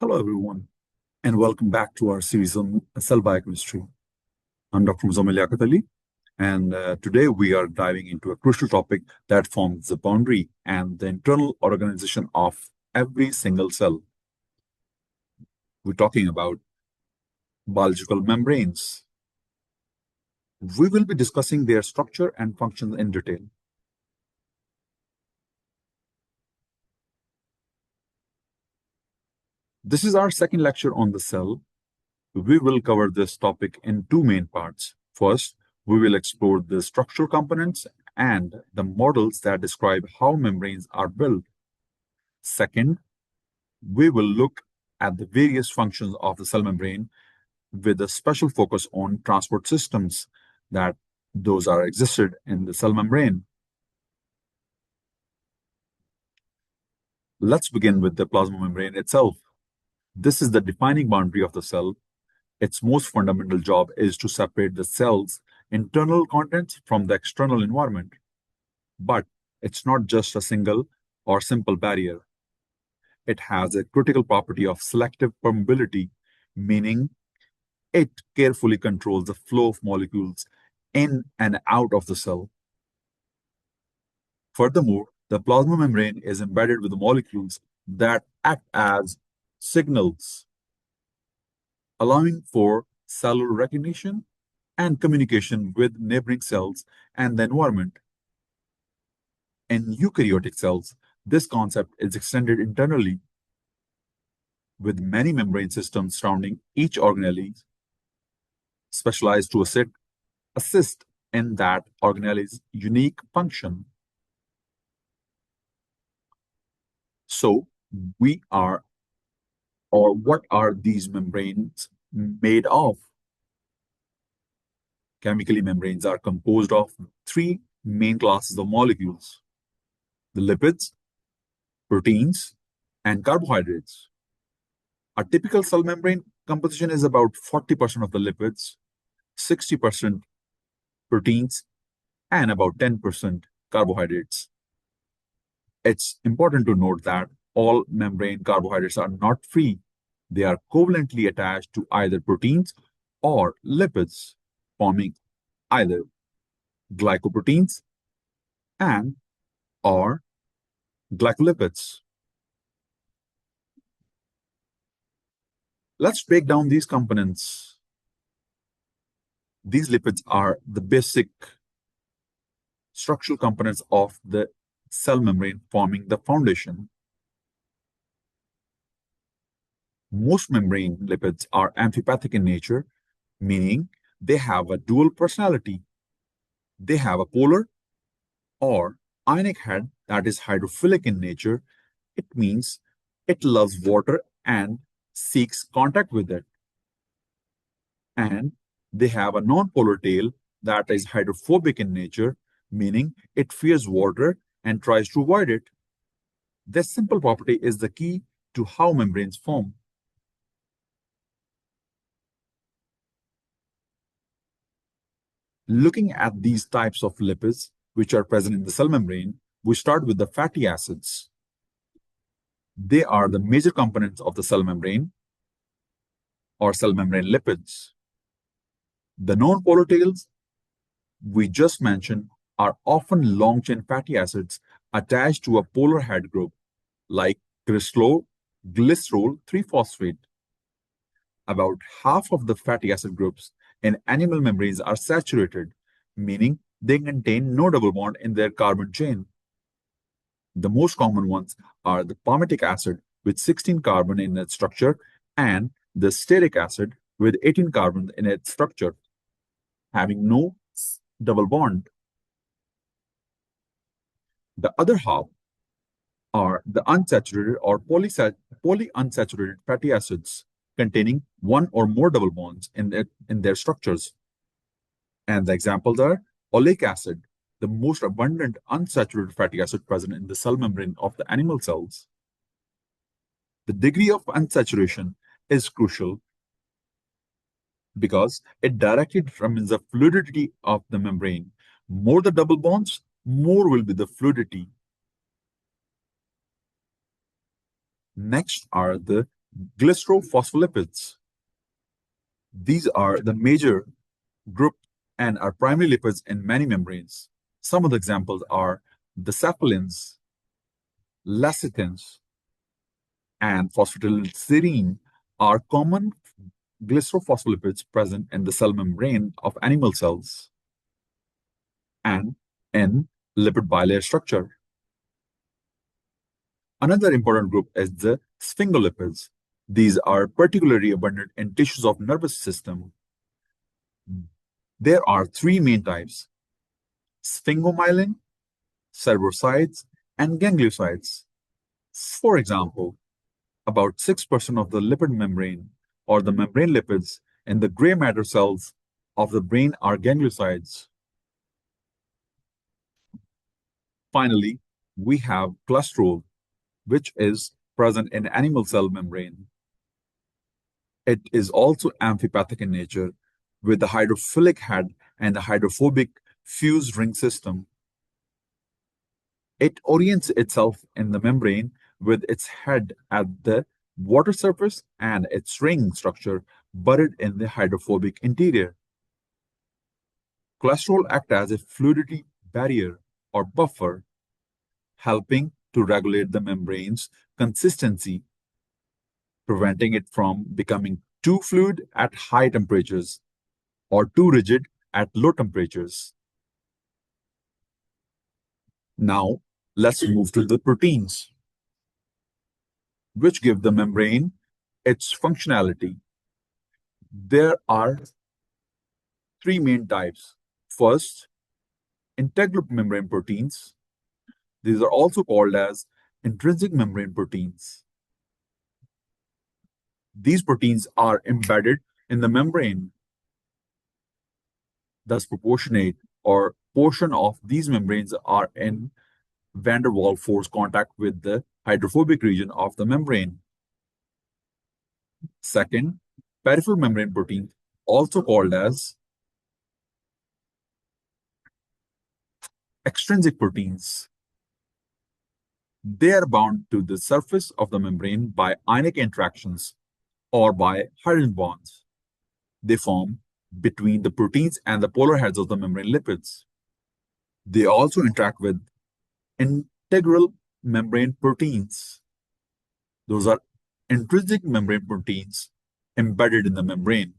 Hello, everyone, and welcome back to our series on cell biochemistry. I'm Dr. Muzamil Liaqat Ali, and today we are diving into a crucial topic that forms the boundary and the internal organization of every single cell. We're talking about biological membranes. We will be discussing their structure and functions in detail. This is our second lecture on the cell. We will cover this topic in two main parts. First, we will explore the structural components and the models that describe how membranes are built. Second, we will look at the various functions of the cell membrane with a special focus on transport systems that those are existed in the cell membrane. Let's begin with the plasma membrane itself. This is the defining boundary of the cell. Its most fundamental job is to separate the cell's internal contents from the external environment. But it's not just a single or simple barrier. It has a critical property of selective permeability, meaning it carefully controls the flow of molecules in and out of the cell. Furthermore, the plasma membrane is embedded with the molecules that act as signals, allowing for cellular recognition and communication with neighboring cells and the environment. In eukaryotic cells, this concept is extended internally, with many membrane systems surrounding each organelle specialized to assist in that organelle's unique function. So, what are these membranes made of? Chemically, membranes are composed of three main classes of molecules: the lipids, proteins, and carbohydrates. A typical cell membrane composition is about 40% of the lipids, 60% proteins, and about 10% carbohydrates. It's important to note that all membrane carbohydrates are not free. They are covalently attached to either proteins or lipids, forming either glycoproteins and or glycolipids. Let's break down these components. These lipids are the basic structural components of the cell membrane, forming the foundation. Most membrane lipids are amphipathic in nature, meaning they have a dual personality. They have a polar or ionic head that is hydrophilic in nature. It means it loves water and seeks contact with it. And they have a non-polar tail that is hydrophobic in nature, meaning it fears water and tries to avoid it. This simple property is the key to how membranes form. Looking at these types of lipids which are present in the cell membrane, we start with the fatty acids. They are the major components of the cell membrane or cell membrane lipids. The non-polar tails we just mentioned are often long-chain fatty acids attached to a polar head group, like glycerol 3-phosphate. About half of the fatty acid groups in animal membranes are saturated, meaning they contain no double bond in their carbon chain. The most common ones are the palmitic acid with 16 carbon in its structure and the stearic acid with 18 carbon in its structure, having no double bond. The other half are the unsaturated or polyunsaturated fatty acids containing one or more double bonds in their structures. And the examples are oleic acid, the most abundant unsaturated fatty acid present in the cell membrane of the animal cells. The degree of unsaturation is crucial because it directly determines the fluidity of the membrane. More the double bonds, more will be the fluidity. Next are the Glycerophospholipids. These are the major group and are primary lipids in many membranes. Some of the examples are the cephalins, lecithins, and phosphatidylserine are common glycerophospholipids present in the cell membrane of animal cells and in lipid bilayer structure. Another important group is the sphingolipids. These are particularly abundant in tissues of nervous system. There are three main types: sphingomyelin, cerebrosides, and gangliosides. For example, about 6% of the lipid membrane or the membrane lipids in the gray matter cells of the brain are gangliosides. Finally, we have cholesterol, which is present in animal cell membrane. It is also amphipathic in nature, with the hydrophilic head and the hydrophobic fused ring system. It orients itself in the membrane with its head at the water surface and its ring structure buried in the hydrophobic interior. Cholesterol acts as a fluidity barrier or buffer, helping to regulate the membrane's consistency, preventing it from becoming too fluid at high temperatures or too rigid at low temperatures. Now, let's move to the proteins, which give the membrane its functionality. There are three main types. First, integral membrane proteins. These are also called as intrinsic membrane proteins. These proteins are embedded in the membrane. Thus, proportionate or portion of these membranes are in van der Waals force contact with the hydrophobic region of the membrane. Second, peripheral membrane proteins, also called as extrinsic proteins. They are bound to the surface of the membrane by ionic interactions or by hydrogen bonds. They form between the proteins and the polar heads of the membrane lipids. They also interact with integral membrane proteins. Those are intrinsic membrane proteins embedded in the membrane,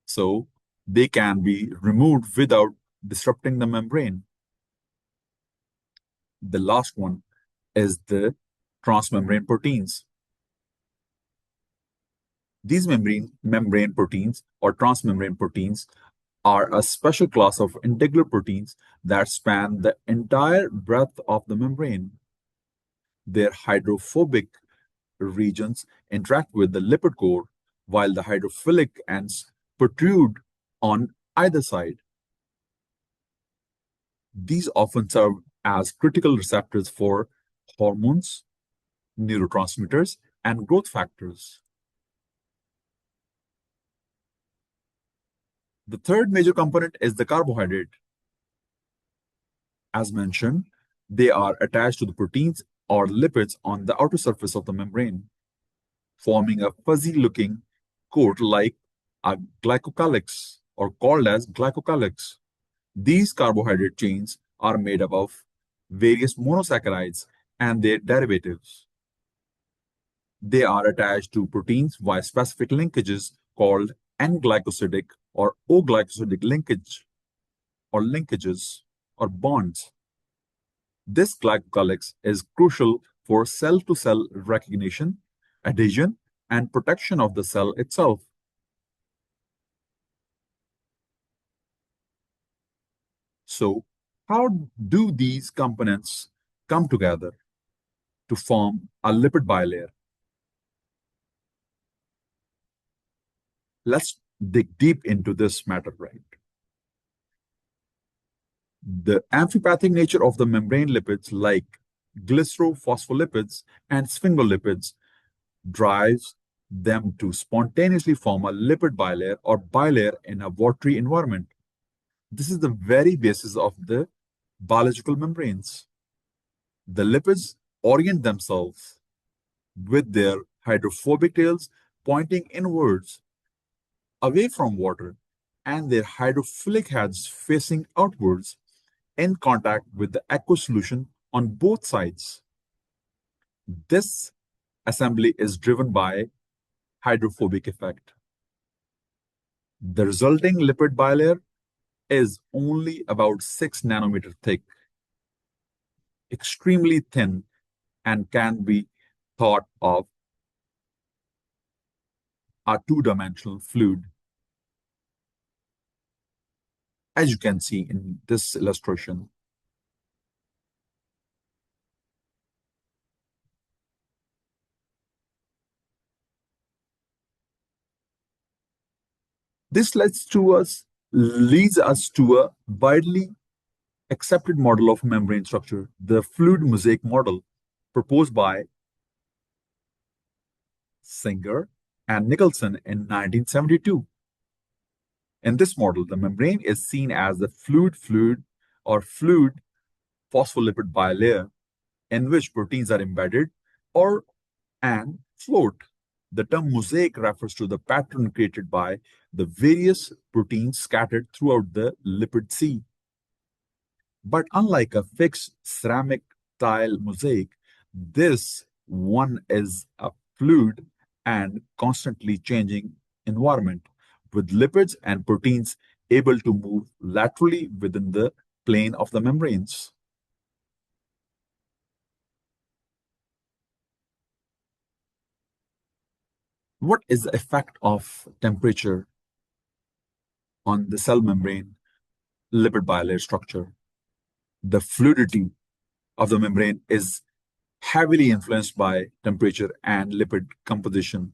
so they can be removed without disrupting the membrane. The last one is the transmembrane proteins. These membrane proteins or transmembrane proteins are a special class of integral proteins that span the entire breadth of the membrane. Their hydrophobic regions interact with the lipid core, while the hydrophilic ends protrude on either side. These often serve as critical receptors for hormones, neurotransmitters, and growth factors. The third major component is the carbohydrate. As mentioned, they are attached to the proteins or lipids on the outer surface of the membrane, forming a fuzzy-looking coat like a glycocalyx, or called as glycocalyx. These carbohydrate chains are made up of various monosaccharides and their derivatives. They are attached to proteins via specific linkages called N-glycosidic or O-glycosidic linkage or linkages or bonds. This glycocalyx is crucial for cell-to-cell recognition, adhesion, and protection of the cell itself. So, how do these components come together to form a lipid bilayer? Let's dig deep into this matter, right? The amphipathic nature of the membrane lipids like glycerophospholipids and sphingolipids drives them to spontaneously form a lipid bilayer or bilayer in a watery environment. This is the very basis of the biological membranes. The lipids orient themselves with their hydrophobic tails pointing inwards, away from water, and their hydrophilic heads facing outwards in contact with the aqueous solution on both sides. This assembly is driven by hydrophobic effect. The resulting lipid bilayer is only about 6 nanometer thick, extremely thin, and can be thought of a two-dimensional fluid. As you can see in this illustration, this leads us to a widely accepted model of membrane structure, the fluid mosaic model proposed by Singer and Nicholson in 1972. In this model, the membrane is seen as the fluid or fluid phospholipid bilayer in which proteins are embedded or and float. The term mosaic refers to the pattern created by the various proteins scattered throughout the lipid sea. But unlike a fixed ceramic tile mosaic, this one is a fluid and constantly changing environment, with lipids and proteins able to move laterally within the plane of the membranes. What is the effect of temperature on the cell membrane lipid bilayer structure? The fluidity of the membrane is heavily influenced by temperature and lipid composition.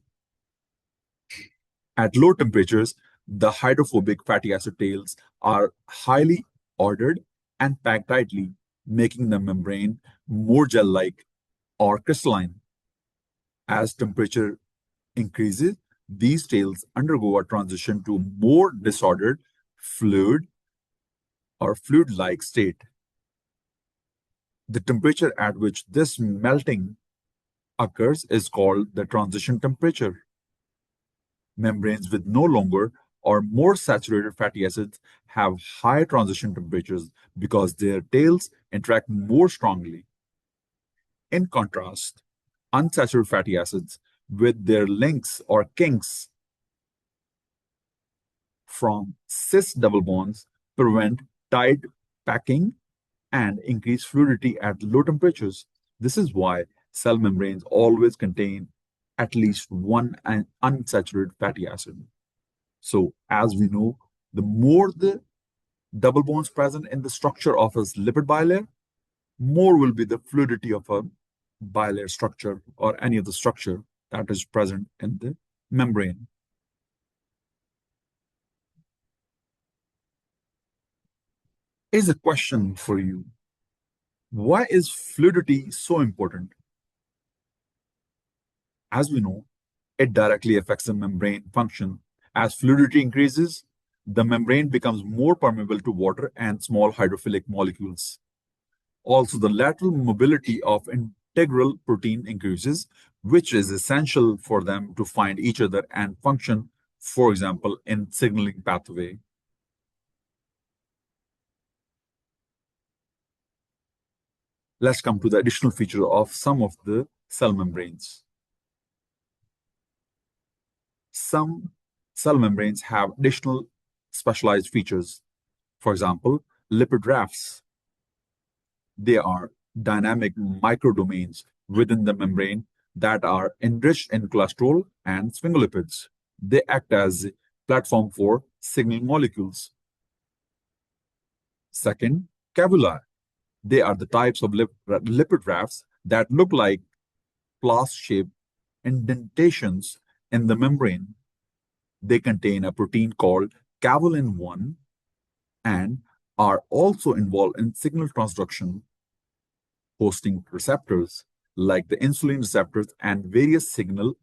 At low temperatures, the hydrophobic fatty acid tails are highly ordered and packed tightly, making the membrane more gel-like or crystalline. As temperature increases, these tails undergo a transition to more disordered fluid or fluid-like state. The temperature at which this melting occurs is called the transition temperature. Membranes with no longer or more saturated fatty acids have high transition temperatures because their tails interact more strongly. In contrast, unsaturated fatty acids with their links or kinks from cis double bonds prevent tight packing and increase fluidity at low temperatures. This is why cell membranes always contain at least one unsaturated fatty acid. So, as we know, the more the double bonds present in the structure of a lipid bilayer, more will be the fluidity of a bilayer structure or any of the structure that is present in the membrane. Here's a question for you. Why is fluidity so important? As we know, it directly affects the membrane function. As fluidity increases, the membrane becomes more permeable to water and small hydrophilic molecules. Also, the lateral mobility of integral protein increases, which is essential for them to find each other and function, for example, in signaling pathway. Let's come to the additional feature of some of the cell membranes. Some cell membranes have additional specialized features. For example, lipid rafts. They are dynamic microdomains within the membrane that are enriched in cholesterol and sphingolipids. They act as a platform for signaling molecules. Second, cavuli. They are the types of lipid rafts that look like plus-shaped indentations in the membrane. They contain a protein called Cephalin 1 and are also involved in signal transduction, hosting receptors like the insulin receptors and various signal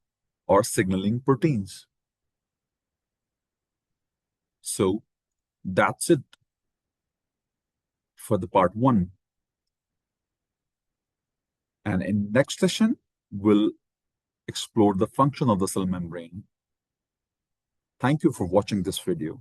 or signaling proteins. So that's it for the part 1. And in next session, we'll explored the function of the cell membrane. Thank you for watching this video.